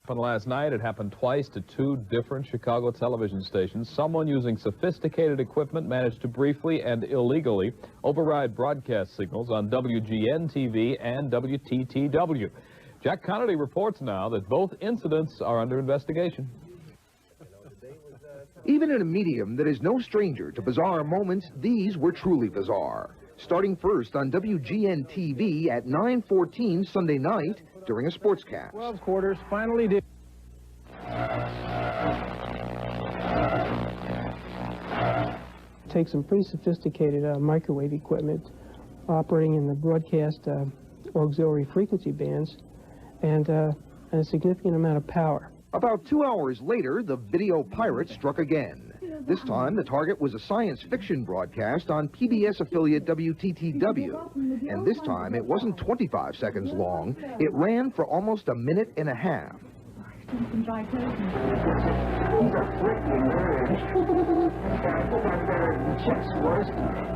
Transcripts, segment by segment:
Happened last night. It happened twice to two different Chicago television stations. Someone using sophisticated equipment managed to briefly and illegally override broadcast signals on WGN-TV and WTTW. Jack Connolly reports now that both incidents are under investigation. Even in a medium that is no stranger to bizarre moments, these were truly bizarre. Starting first on WGN-TV at 9:14 Sunday night during a sportscast. 12 quarters finally did. Take some pretty sophisticated microwave equipment operating in the broadcast auxiliary frequency bands and a significant amount of power. About 2 hours later, the video pirate struck again. This time, the target was a science fiction broadcast on PBS affiliate WTTW. And this time, it wasn't 25 seconds long. It ran for almost a minute and a half.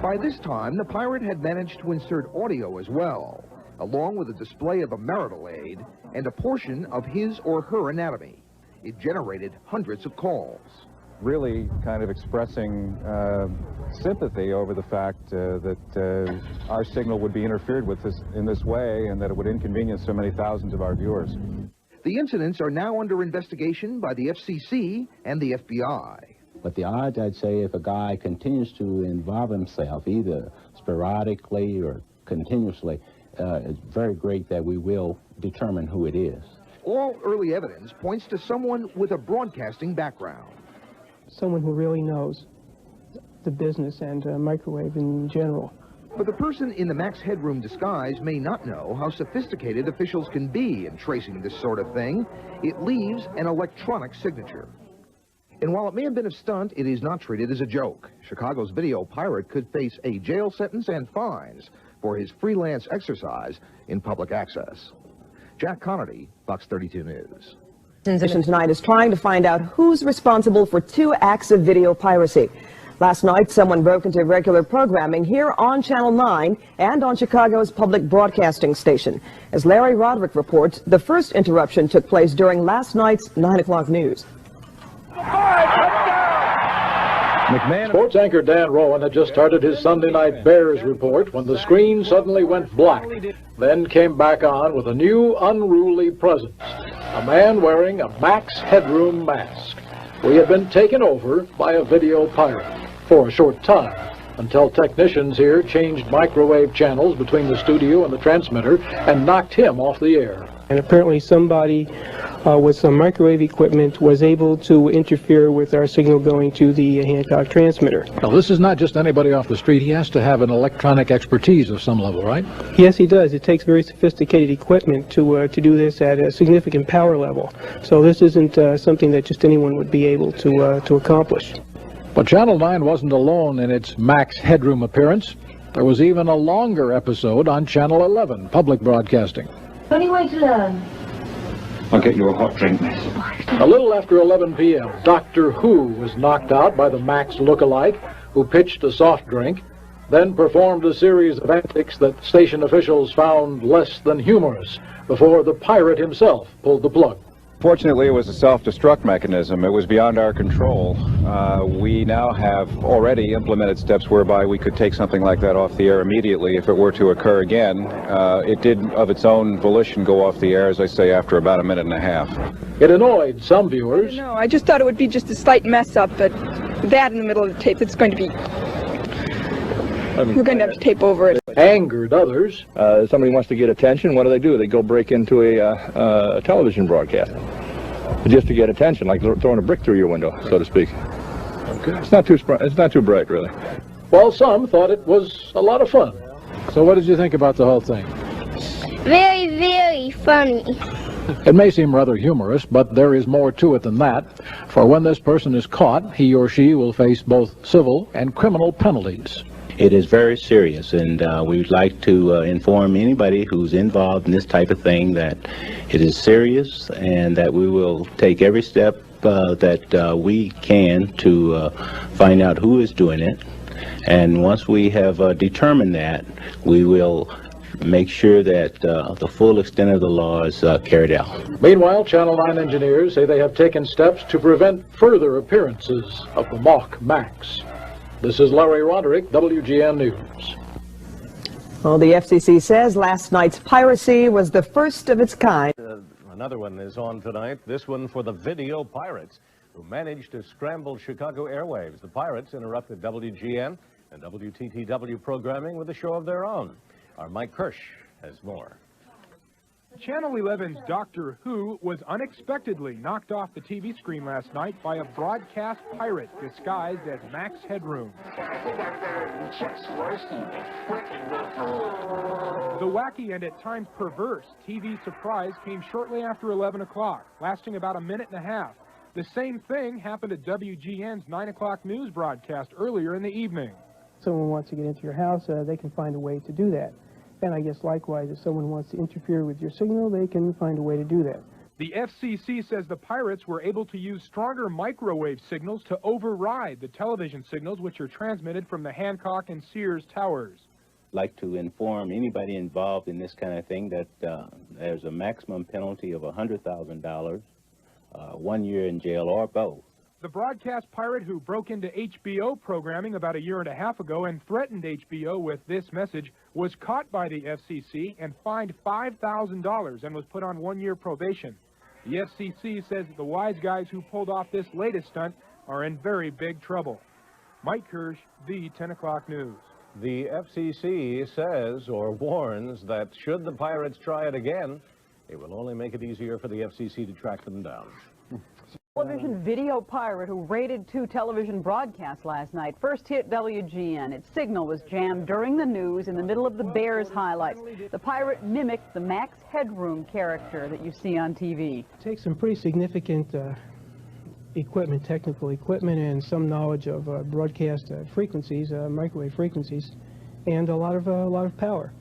By this time, the pirate had managed to insert audio as well, along with a display of a marital aid and a portion of his or her anatomy. It generated hundreds of calls. Really kind of expressing sympathy over the fact that our signal would be interfered with in this way and that it would inconvenience so many thousands of our viewers. The incidents are now under investigation by the FCC and the FBI. But the odds, I'd say, if a guy continues to involve himself, either sporadically or continuously, it's very great that we will determine who it is. All early evidence points to someone with a broadcasting background. Someone who really knows the business and microwave in general. But the person in the Max Headroom disguise may not know how sophisticated officials can be in tracing this sort of thing. It leaves an electronic signature. And while it may have been a stunt, it is not treated as a joke. Chicago's video pirate could face a jail sentence and fines for his freelance exercise in public access. Jack Connolly, Fox 32 News. Tonight is trying to find out who's responsible for 2 acts of video piracy. Last night, someone broke into regular programming here on Channel 9 and on Chicago's public broadcasting station. As Larry Roderick reports, the first interruption took place during last night's 9 o'clock news. Sports anchor Dan Rowan had just started his Sunday night Bears report when the screen suddenly went black, then came back on with a new unruly presence, a man wearing a Max Headroom mask. We had been taken over by a video pirate for a short time, until technicians here changed microwave channels between the studio and the transmitter and knocked him off the air. And apparently somebody with some microwave equipment was able to interfere with our signal going to the Hancock transmitter. Now, this is not just anybody off the street. He has to have an electronic expertise of some level, right? Yes, he does. It takes very sophisticated equipment to do this at a significant power level. So this isn't something that just anyone would be able to accomplish. But Channel 9 wasn't alone in its Max Headroom appearance. There was even a longer episode on Channel 11, public broadcasting. Only way to learn. I'll get you a hot drink, miss. A little after 11 p.m., Doctor Who was knocked out by the Max lookalike, who pitched a soft drink, then performed a series of antics that station officials found less than humorous, before the pirate himself pulled the plug. Fortunately, it was a self-destruct mechanism. It was beyond our control. We now have already implemented steps whereby we could take something like that off the air immediately if it were to occur again. It did, of its own volition, go off the air, as I say, after about a minute and a half. It annoyed some viewers. No, I just thought it would be just a slight mess-up, but that in the middle of the tape, it's going to be... We're going to have to tape over it. Angered others. Somebody wants to get attention, what do? They go break into a television broadcast just to get attention, like throwing a brick through your window, so to speak. Okay. It's not too bright, really. Well, some thought it was a lot of fun. So what did you think about the whole thing? Very, very funny. It may seem rather humorous, but there is more to it than that. For when this person is caught, he or she will face both civil and criminal penalties. It is very serious, and we'd like to inform anybody who's involved in this type of thing that it is serious and that we will take every step that we can to find out who is doing it. And once we have determined that, we will make sure that the full extent of the law is carried out. Meanwhile, Channel 9 engineers say they have taken steps to prevent further appearances of the mock Max. This is Larry Roderick, WGN News. Well, the FCC says last night's piracy was the first of its kind. Another one is on tonight, this one for the video pirates who managed to scramble Chicago airwaves. The pirates interrupted WGN and WTTW programming with a show of their own. Our Mike Kirsch has more. Channel 11's Doctor Who was unexpectedly knocked off the TV screen last night by a broadcast pirate disguised as MaxHeadroom. The wacky and at times perverse TV surprise came shortly after 11 o'clock, lasting about a minute and a half. The same thing happened at WGN's 9 o'clock news broadcast earlier in the evening. Someone wants to get into your house, they can find a way to do that. And I guess likewise, if someone wants to interfere with your signal, they can find a way to do that. The FCC says the pirates were able to use stronger microwave signals to override the television signals which are transmitted from the Hancock and Sears towers. I'd like to inform anybody involved in this kind of thing that there's a maximum penalty of $100,000, 1 year in jail, or both. The broadcast pirate who broke into HBO programming about a year and a half ago and threatened HBO with this message was caught by the FCC and fined $5,000 and was put on 1 year probation. The FCC says that the wise guys who pulled off this latest stunt are in very big trouble. Mike Kirsch, the 10 o'clock news. The FCC says or warns that should the pirates try it again, it will only make it easier for the FCC to track them down. Television video pirate who raided 2 television broadcasts last night first hit WGN. Its signal was jammed during the news in the middle of the Bears highlights. The pirate mimicked the MaxHeadroom character that you see on TV. It takes some pretty significant equipment, technical equipment, and some knowledge of broadcast frequencies, microwave frequencies, and a lot of power.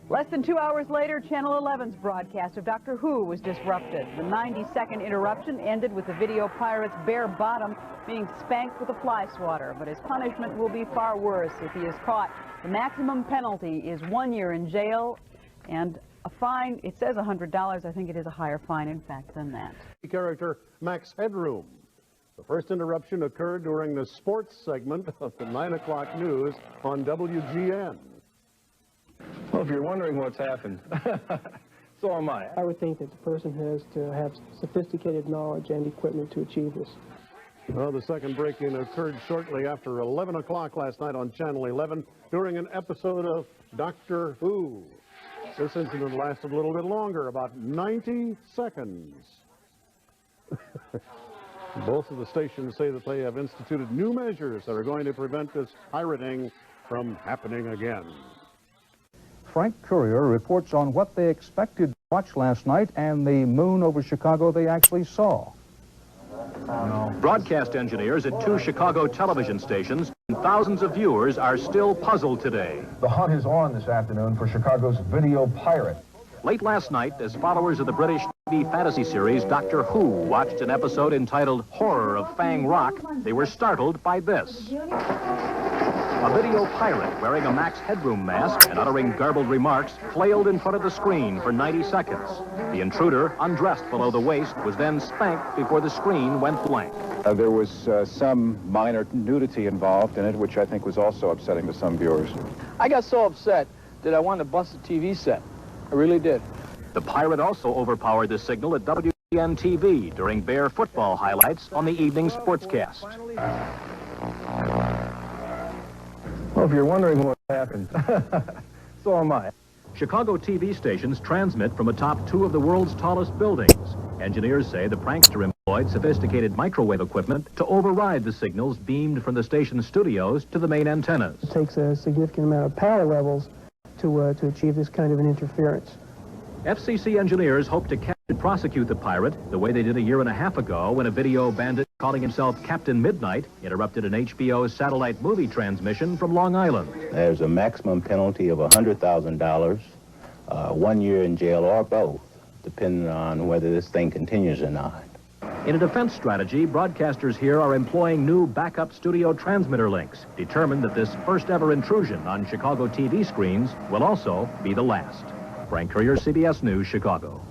Less than 2 hours later, Channel 11's broadcast of Doctor Who was disrupted. The 90-second interruption ended with the video pirate's bare bottom being spanked with a fly swatter. But his punishment will be far worse if he is caught. The maximum penalty is 1 year in jail and a fine. It says $100. I think it is a higher fine, in fact, than that. Character MaxHeadroom. The first interruption occurred during the sports segment of the 9 o'clock news on WGN. Well, if you're wondering what's happened, so am I. I would think that the person has to have sophisticated knowledge and equipment to achieve this. Well, the second break-in occurred shortly after 11 o'clock last night on Channel 11 during an episode of Doctor Who. This incident lasted a little bit longer, about 90 seconds. Both of the stations say that they have instituted new measures that are going to prevent this pirating from happening again. Frank Courier reports on what they expected to watch last night and the moon over Chicago they actually saw. Broadcast engineers at 2 Chicago television stations and thousands of viewers are still puzzled today. The hunt is on this afternoon for Chicago's video pirate. Late last night, as followers of the British TV fantasy series Doctor Who watched an episode entitled Horror of Fang Rock, they were startled by this. A video pirate wearing a MaxHeadroom mask and uttering garbled remarks flailed in front of the screen for 90 seconds. The intruder, undressed below the waist, was then spanked before the screen went blank. There was some minor nudity involved in it, which I think was also upsetting to some viewers. I got so upset that I wanted to bust the TV set. I really did. The pirate also overpowered the signal at WGN TV during Bear football highlights on the evening sportscast. Well, if you're wondering what happened, so am I. Chicago TV stations transmit from atop 2 of the world's tallest buildings. Engineers say the prankster employed sophisticated microwave equipment to override the signals beamed from the station studios to the main antennas. It takes a significant amount of power levels to achieve this kind of an interference. FCC engineers hope to catch and prosecute the pirate the way they did a year and a half ago when a video bandit calling himself Captain Midnight interrupted an HBO satellite movie transmission from Long Island. There's a maximum penalty of $100,000, 1 year in jail, or both, depending on whether this thing continues or not. In a defense strategy, broadcasters here are employing new backup studio transmitter links, determined that this first-ever intrusion on Chicago TV screens will also be the last. Frank Courier, CBS News, Chicago.